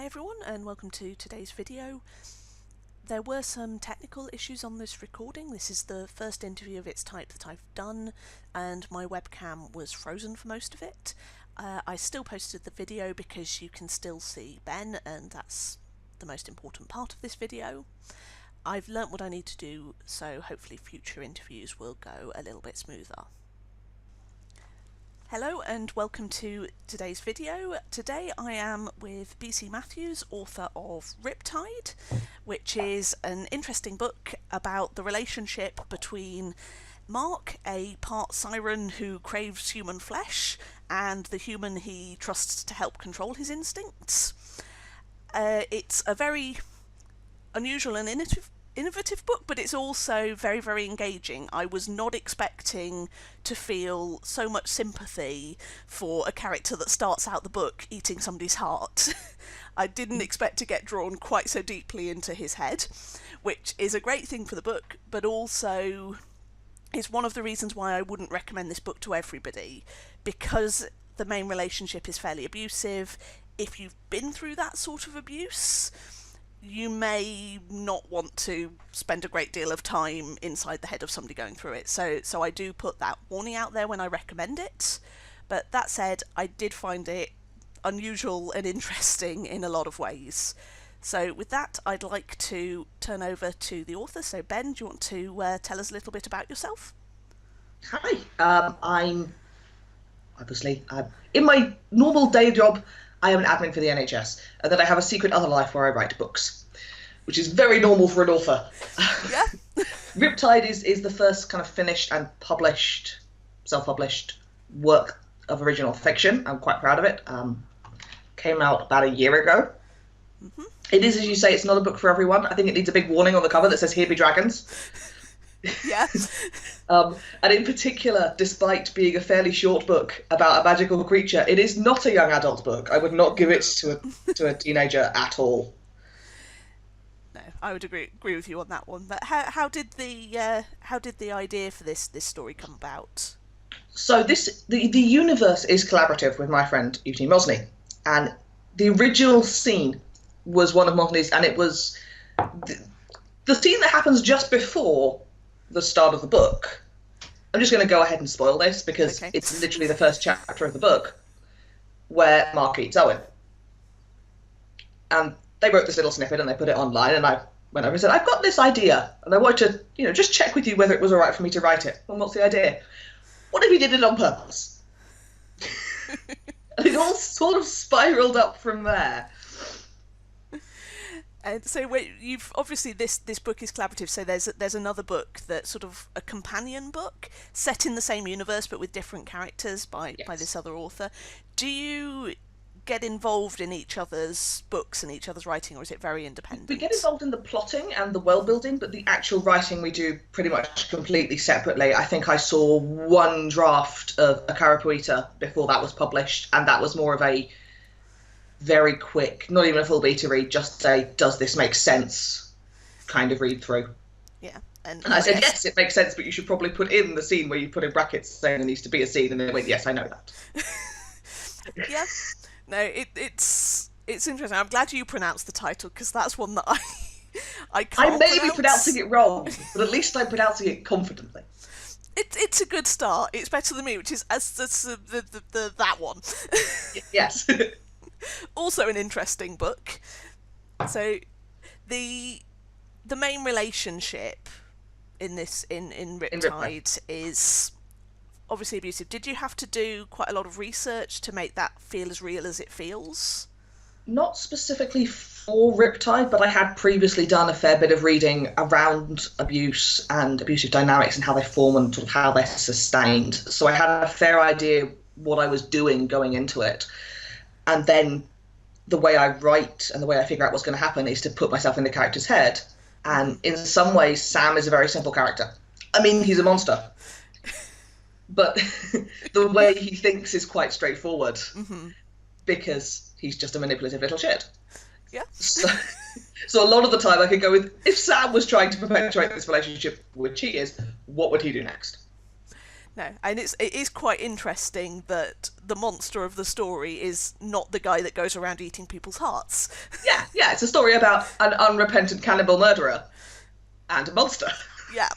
Hi everyone and welcome to today's video. There were some technical issues on this recording. This is the first interview of its type that I've done and my webcam was frozen for most of it. I still posted the video because you can still see Ben and that's the most important part of this video. I've learnt what I need to do, so hopefully future interviews will go a little bit smoother. Hello and welcome to today's video. Today I am with BC Matthews, author of Riptide, which is an interesting book about the relationship between Mark, a part siren who craves human flesh, and the human he trusts to help control his instincts. It's a very unusual and innovative book, but it's also very, very engaging. I was not expecting to feel so much sympathy for a character that starts out the book eating somebody's heart. I didn't expect to get drawn quite so deeply into his head, which is a great thing for the book, but also is one of the reasons why I wouldn't recommend this book to everybody, because the main relationship is fairly abusive. If you've been through that sort of abuse, you may not want to spend a great deal of time inside the head of somebody going through it. So I do put that warning out there when I recommend it. But that said, I did find it unusual and interesting in a lot of ways. So with that, I'd like to turn over to the author. So Ben, do you want to tell us a little bit about yourself? Hi, I'm obviously, in my normal day job, I am an admin for the NHS, and then I have a secret other life where I write books, which is very normal for an author. Yeah. Riptide is the first kind of finished and published, self-published work of original fiction. I'm quite proud of it. Came out about a year ago. Mm-hmm. It is, as you say, it's not a book for everyone. I think it needs a big warning on the cover that says, "Here be dragons." Yeah. And in particular, despite being a fairly short book about a magical creature, it is not a young adult book. I would not give it to a teenager at all. No, I would agree with you on that one. But how did the idea for this story come about? So the universe is collaborative with my friend Eugene Mosney, and the original scene was one of Mosney's, and it was the scene that happens just before the start of the book. I'm just going to go ahead and spoil this because It's literally the first chapter of the book where Mark eats Owen. And they wrote this little snippet and they put it online, and I went over and said, "I've got this idea and I want to, just check with you whether it was all right for me to write it." "Well, what's the idea?" "What if you did it on purpose?" And it all sort of spiraled up from there. And so you've obviously this book is collaborative. So there's another book that's sort of a companion book set in the same universe but with different characters by this other author. Do you get involved in each other's books and each other's writing, or is it very independent? We get involved in the plotting and the world building, but the actual writing we do pretty much completely separately. I think I saw one draft of A Carapuita before that was published, and that was more of a very quick, not even a full beta read, just a "does this make sense" kind of read through. Yeah. And I said, "Yes, it makes sense, but you should probably put in the scene where you put in brackets saying there needs to be a scene," and they went, "Yes, I know that." Yeah. No, it's interesting. I'm glad you pronounced the title, because that's one that I can't I may be pronouncing it wrong, but at least I'm pronouncing it confidently. It's a good start. It's better than me, which is that one. Yes. Also an interesting book. So the main relationship in Riptide is obviously abusive. Did you have to do quite a lot of research to make that feel as real as it feels? Not specifically for Riptide, but I had previously done a fair bit of reading around abuse and abusive dynamics and how they form and sort of how they're sustained. So I had a fair idea what I was doing going into it. And then the way I write and the way I figure out what's going to happen is to put myself in the character's head. And in some ways, Sam is a very simple character. I mean, he's a monster. But the way he thinks is quite straightforward, because he's just a manipulative little shit. Yeah. So a lot of the time I could go with, if Sam was trying to perpetuate this relationship, which he is, what would he do next? No, and it is quite interesting that the monster of the story is not the guy that goes around eating people's hearts. Yeah, yeah, it's a story about an unrepentant cannibal murderer and a monster. Yeah.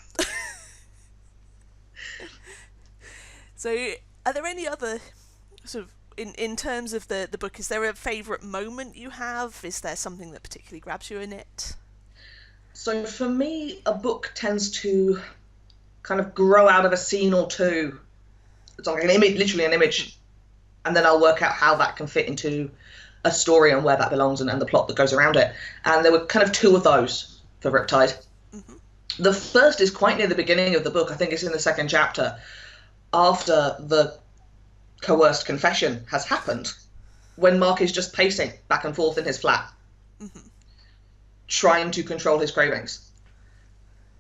So, are there any other sort of in terms of the book? Is there a favourite moment you have? Is there something that particularly grabs you in it? So for me, a book tends to kind of grow out of a scene or two. It's like an image, literally an image, and then I'll work out how that can fit into a story and where that belongs and the plot that goes around it. And there were kind of two of those for Riptide. The first is quite near the beginning of the book. I think it's in the second chapter, after the coerced confession has happened, when Mark is just pacing back and forth in his flat, trying to control his cravings.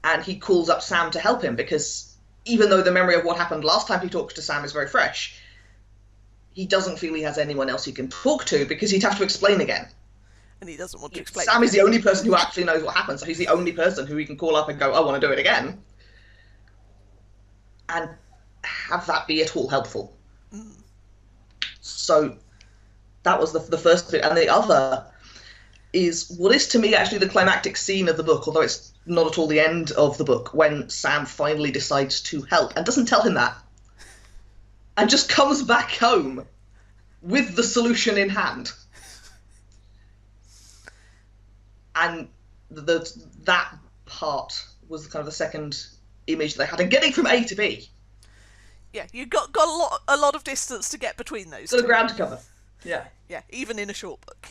And he calls up Sam to help him because even though the memory of what happened last time he talks to Sam is very fresh, he doesn't feel he has anyone else he can talk to because he'd have to explain again. And he doesn't want to explain. Sam is the only person who actually knows what happened, so he's the only person who he can call up and go, I want to do it again. And have that be at all helpful. So that was the first bit. And the other is what is to me actually the climactic scene of the book, although it's not at all the end of the book, when Sam finally decides to help and doesn't tell him that. And just comes back home with the solution in hand. And that part was kind of the second image they had. And getting from A to B. Yeah, you got a lot of distance to get between those. Got a ground to cover. Yeah. Yeah, even in a short book.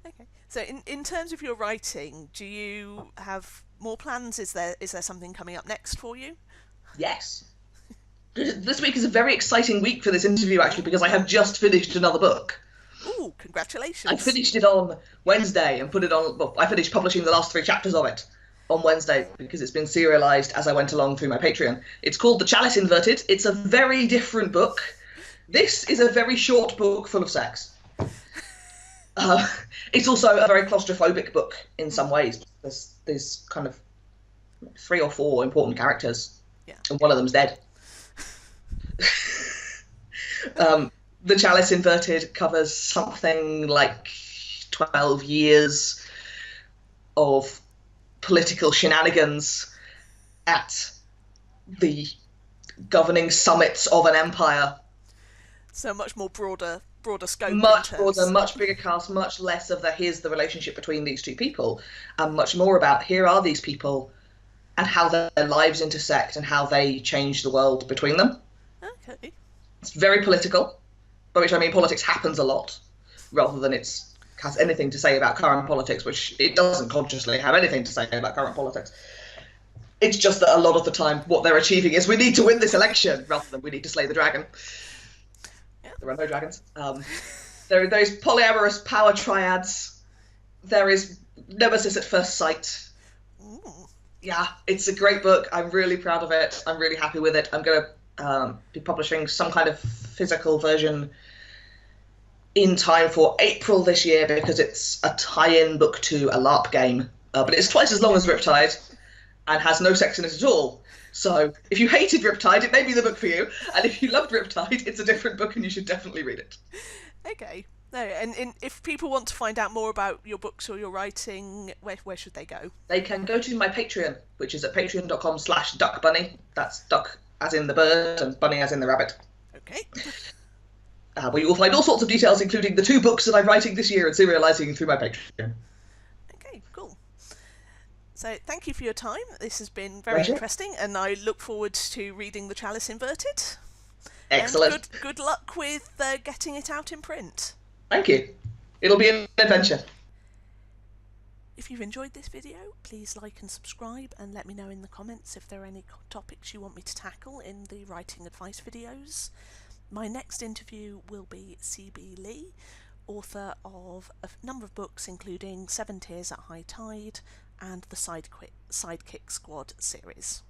Okay. So in terms of your writing, do you have more plans? Is there something coming up next for you? Yes. This week is a very exciting week for this interview, actually, because I have just finished another book. Ooh, congratulations. I finished it on Wednesday and put it on... Well, I finished publishing the last 3 chapters of it on Wednesday because it's been serialised as I went along through my Patreon. It's called The Chalice Inverted. It's a very different book. This is a very short book full of sex. It's also a very claustrophobic book in some ways. There's kind of 3 or 4 important characters, and one of them's dead. The Chalice Inverted covers something like 12 years of political shenanigans at the governing summits of an empire. So much more broader scope. Much broader, much bigger cast, much less of here's the relationship between these two people, and much more about here are these people and how their lives intersect and how they change the world between them. Okay. It's very political, by which I mean politics happens a lot, rather than has anything to say about current politics, which it doesn't consciously have anything to say about current politics. It's just that a lot of the time what they're achieving is we need to win this election, rather than we need to slay the dragon. Yeah. There are no dragons. There are those polyamorous power triads. There is nemesis at first sight. Ooh. Yeah, it's a great book. I'm really proud of it. I'm really happy with it. I'm going to be publishing some kind of physical version in time for April this year because it's a tie-in book to a LARP game. But it's twice as long as Riptide and has no sex in it at all. So if you hated Riptide, it may be the book for you. And if you loved Riptide, it's a different book and you should definitely read it. Okay. No, and if people want to find out more about your books or your writing, where should they go? They can go to my Patreon, which is at patreon.com/duckbunny. That's duck as in the bird and bunny as in the rabbit. Okay. Where you will find all sorts of details, including the 2 books that I'm writing this year and serialising through my Patreon. Okay, cool. So thank you for your time. This has been very interesting, and I look forward to reading The Chalice Inverted. Excellent. And good luck with getting it out in print. Thank you. It'll be an adventure. If you've enjoyed this video, please like and subscribe and let me know in the comments if there are any topics you want me to tackle in the writing advice videos. My next interview will be C.B. Lee, author of a number of books including 7 Tears at High Tide and the Sidekick Squad series.